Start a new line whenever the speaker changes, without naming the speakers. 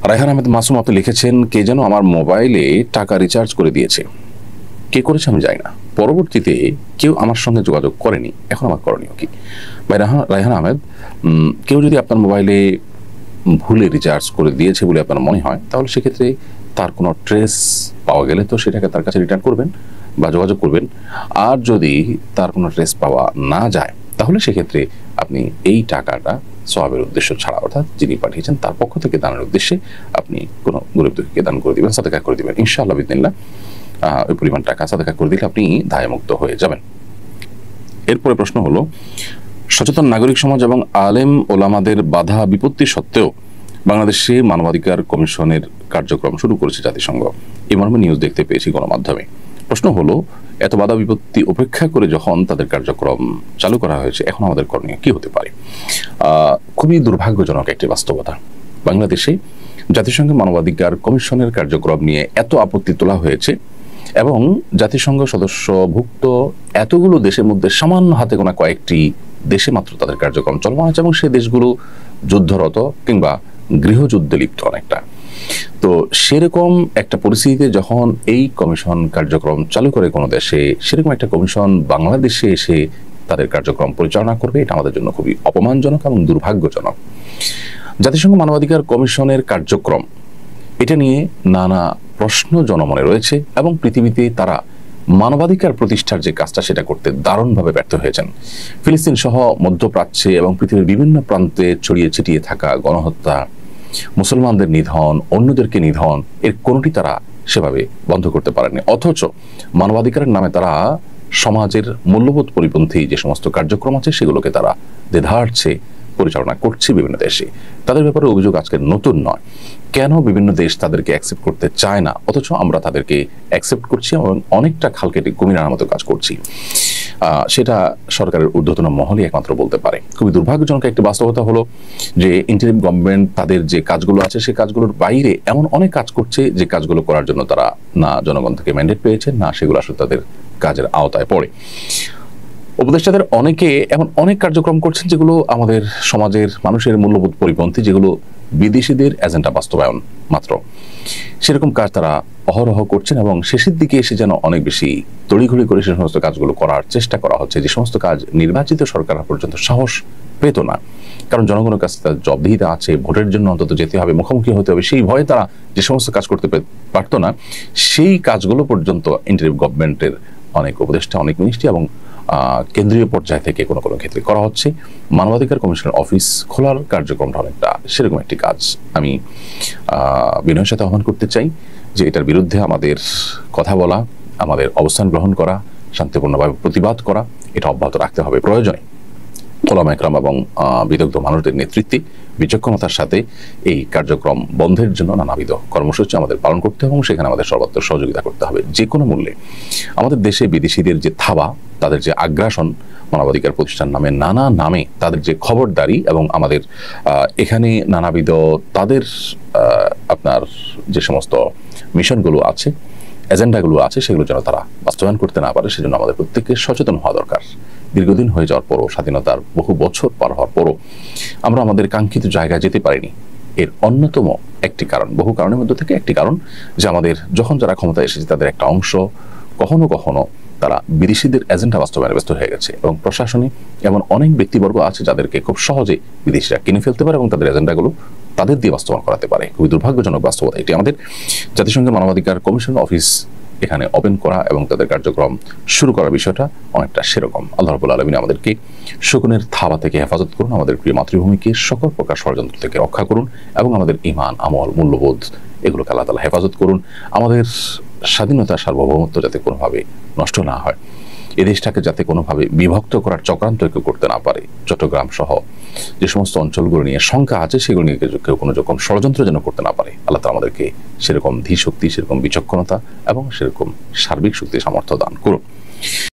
রায়হান আহমেদ মাসুম আপনি লিখেছেন, কে যেন আমার মোবাইলে টাকা রিচার্জ করে দিয়েছে। কে করেছে আমি জানি না, পরবর্তীতে কেউ আমার সঙ্গে যোগাযোগ করেনি, এখন আমার করণীয় কি? ভাই রায়হান আহমেদ, কেউ যদি আপনার মোবাইলে ভুলে রিচার্জ করে দিয়েছে বলে আপনার মনে হয়, তাহলে সেক্ষেত্রে তার কোনো ট্রেস পাওয়া গেলে তো সেটাকে তার কাছে রিটার্ন করবেন বা যোগাযোগ করবেন। আর যদি তার কোনো ট্রেস পাওয়া না যায়, তাহলে সেক্ষেত্রে আপনি এই টাকাটা সওয়াবের উদ্দেশ্য ছাড়া, অর্থাৎ যিনি পাঠিয়েছেন তার পক্ষ থেকে দানের উদ্দেশ্যে আপনি কোনো গরিব দুঃখীকে দান করে দিবেন, সাদাকা করে দিবেন। ইনশাআল্লাহ বিদিনিল্লাহ ওই পরিমাণ টাকা সাদাকা করে দিলে আপনি দায়মুক্ত হয়ে যাবেন। এরপরে প্রশ্ন হলো, সচেতন নাগরিক সমাজ এবং আলেম ওলামাদের বাধা বিপত্তি সত্ত্বেও বাংলাদেশে মানবাধিকার কমিশনের কার্যক্রম শুরু করেছে জাতিসংঘ, এই মর্মে নিউজ দেখতে পেয়েছি গণমাধ্যমে। প্রশ্ন হলো, এত বাধা বিপত্তি উপেক্ষা করে যখন তাদের কার্যক্রম চালু করা হয়েছে, এখন আমাদের করণীয় কি হতে পারে? খুবই দুর্ভাগ্যজনক একটি বাস্তবতা, বাংলাদেশে জাতিসংঘের মানবাধিকার কমিশনের কার্যক্রম নিয়ে এত আপত্তি তোলা হয়েছে এবং জাতিসংঘ সদস্যভুক্ত এতগুলো দেশের মধ্যে সামান্য হাতে গোনা কয়েকটি দেশে মাত্র তাদের কার্যক্রম চলমান আছে, এবং সেই দেশগুলো যুদ্ধরত কিংবা গৃহযুদ্ধে লিপ্ত অনেকটা। তো সেরকম একটা পরিস্থিতিতে যখন এই কমিশন কার্যক্রম চালু করে কোনো দেশে, সেরকম একটা কমিশন বাংলাদেশে এসে তাদের কার্যক্রম পরিচালনা করবে, এটা আমাদের জন্য খুবই অপমানজনক এবং দুর্ভাগ্যজনক। জাতিসংঘ মানবাধিকার কমিশনের কার্যক্রম, এটা নিয়ে নানা প্রশ্ন জনমনে রয়েছে এবং পৃথিবীতে তারা মানবাধিকার প্রতিষ্ঠার যে কাজটা সেটা করতে দারুণভাবে ব্যর্থ হয়েছেন। ফিলিস্তিন সহ মধ্যপ্রাচ্যে এবং পৃথিবীর বিভিন্ন প্রান্তে ছড়িয়ে ছিটিয়ে থাকা গণহত্যা, মুসলমানদের নিধন, অন্যদেরকে নিধন, এর কোনোটি তারা সেভাবে বন্ধ করতে পারেনি। অথচ মানবাধিকারের নামে তারা সমাজের মূল্যবোধ পরিপন্থী যে সমস্ত কার্যক্রম আছে সেগুলোকে তারা দ্বিধার্থে পরিচালনা করছে বিভিন্ন দেশে। তাদের ব্যাপারে অভিযোগ আজকে নতুন নয়। কেন বিভিন্ন দেশ তাদেরকে অ্যাকসেপ্ট করতে চায় না, অথচ আমরা তাদেরকে অ্যাকসেপ্ট করছি এবং অনেকটা খাল কেটে কুমির আনার মতো কাজ করছি, সেটা সরকারের ঊর্ধ্বতন মহলই একমাত্র বলতে পারে। খুবই দুর্ভাগ্যজনক একটি বাস্তবতা হলো যে ইন্টারিম গভর্নমেন্ট তাদের যে কাজগুলো আছে সেই কাজগুলোর বাইরে এমন অনেক কাজ করছে যে কাজগুলো করার জন্য তারা না জনগণ থেকে ম্যান্ডেট পেয়েছে, না সেগুলো আসলে তাদের কাজের আওতায় পড়ে। উপদেষ্টাদের অনেকে এমন অনেক কার্যক্রম করছেন যেগুলো আমাদের সমাজের মানুষের মূল্যবোধ পরিপন্থী, যেগুলো বিদেশিদের এজেন্ডা বাস্তবায়ন মাত্র। সেরকম কাজ তারা অহরহ করছেন এবং শেষের দিকে এসে যেন অনেক বেশি তড়িঘড়ি করে সে সমস্ত কাজগুলো করার চেষ্টা করা হচ্ছে, যে সমস্ত কাজ নির্বাচিত সরকার পর্যন্ত সাহস পেত না। কারণ জনগণের কাছে তার জবাবদিহিতা আছে, ভোটের জন্য অন্তত যেতে হবে, মুখোমুখি হতে হবে, সেই ভয়ে তারা যে সমস্ত কাজ করতে পারতো না, সেই কাজগুলো পর্যন্ত ইন্টারিম গভর্নমেন্টের অনেক উপদেষ্টা, অনেক মিনিস্ট্রি এবং কেন্দ্রীয় পর্যায় থেকে কোনো কোনো ক্ষেত্রে করা হচ্ছে। মানবাধিকার কমিশনের অফিস খোলার কার্যক্রমটা অনেকটা সেরকম একটি কাজ। আমি বিনয়ের সাথে আহ্বান করতে চাই যে এটার বিরুদ্ধে আমাদের কথা বলা, আমাদের অবস্থান গ্রহণ করা, শান্তিপূর্ণভাবে প্রতিবাদ করা, এটা অব্যাহত রাখতে হবে। প্রয়োজনে ওলামা একরাম এবং বিদগ্ধ মানুষদের নেতৃত্বে বিচক্ষণতার সাথে এই কার্যক্রম বন্ধের জন্য নানাবিধ কর্মসূচি আমাদের পালন করতে হবে এবং সেখানে আমাদের সর্বত্র সহযোগিতা করতে হবে যে কোনো মূল্যে। আমাদের দেশে বিদেশিদের যে থাবা, তাদের যে আগ্রাসন, মানবাধিকার প্রতিষ্ঠান নামে নানা নামে তাদের যে খবরদারি এবং আমাদের এখানে নানাবিধ তাদের আপনার যে সমস্ত মিশনগুলো আছে, এজেন্ডাগুলো আছে, সেগুলো যেন তারা বাস্তবায়ন করতে না পারে, সেজন্য আমাদের প্রত্যেককে সচেতন হওয়া দরকার। দীর্ঘদিন হয়ে যাওয়ার পরও, স্বাধীনতার বহু বছর পার হওয়ার পরও আমরা আমাদের কাঙ্ক্ষিত জায়গায় যেতে পারিনি। এর অন্যতম একটি কারণ, বহু কারণের মধ্যে থেকে একটি কারণ, যে আমাদের যখন যারা ক্ষমতায় এসেছে তাদের একটা অংশ কখনো কখনো তারা বিদেশিদের এজেন্ডা বাস্তবায়নে ব্যস্ত হয়ে গেছে এবং প্রশাসনে এমন অনেক ব্যক্তিবর্গ আছে যাদেরকে খুব সহজে বিদেশিরা কিনে ফেলতে পারে এবং তাদের এজেন্ডাগুলো তাদের দিয়ে বাস্তবায়ন করাতে পারে। খুবই দুর্ভাগ্যজনক বাস্তবতা এটি। আমাদের জাতিসংঘের মানবাধিকার কমিশন অফিস এখানে ওপেন করা এবং তাদের কার্যক্রম শুরু করার বিষয়টা অনেকটা সেরকম। আল্লাহ রাব্বুল আলামিন আমাদেরকে শকুনের থাবা থেকে হেফাজত করুন, আমাদের প্রিয় মাতৃভূমিকে সকল প্রকার ষড়যন্ত্র থেকে রক্ষা করুন এবং আমাদের ঈমান, আমল, মূল্যবোধ এগুলোকে আল্লাহ তাআলা হেফাজত করুন। আমাদের স্বাধীনতা, সার্বভৌমত্ব যাতে কোনোভাবে নষ্ট না হয়, এ দেশটাকে যাতে কোনোভাবে বিভক্ত করার চক্রান্ত কেউ করতে না পারে, চট্টগ্রাম সহ যে সমস্ত অঞ্চলগুলো নিয়ে শঙ্কা আছে সেগুলো নিয়ে কেউ কোনো রকম ষড়যন্ত্র যেন করতে না পারে, আল্লাহ তাআলা আমাদেরকে সেরকম ধীশক্তি, সেরকম বিচক্ষণতা এবং সেরকম সার্বিক শক্তি সামর্থ্য দান করুন।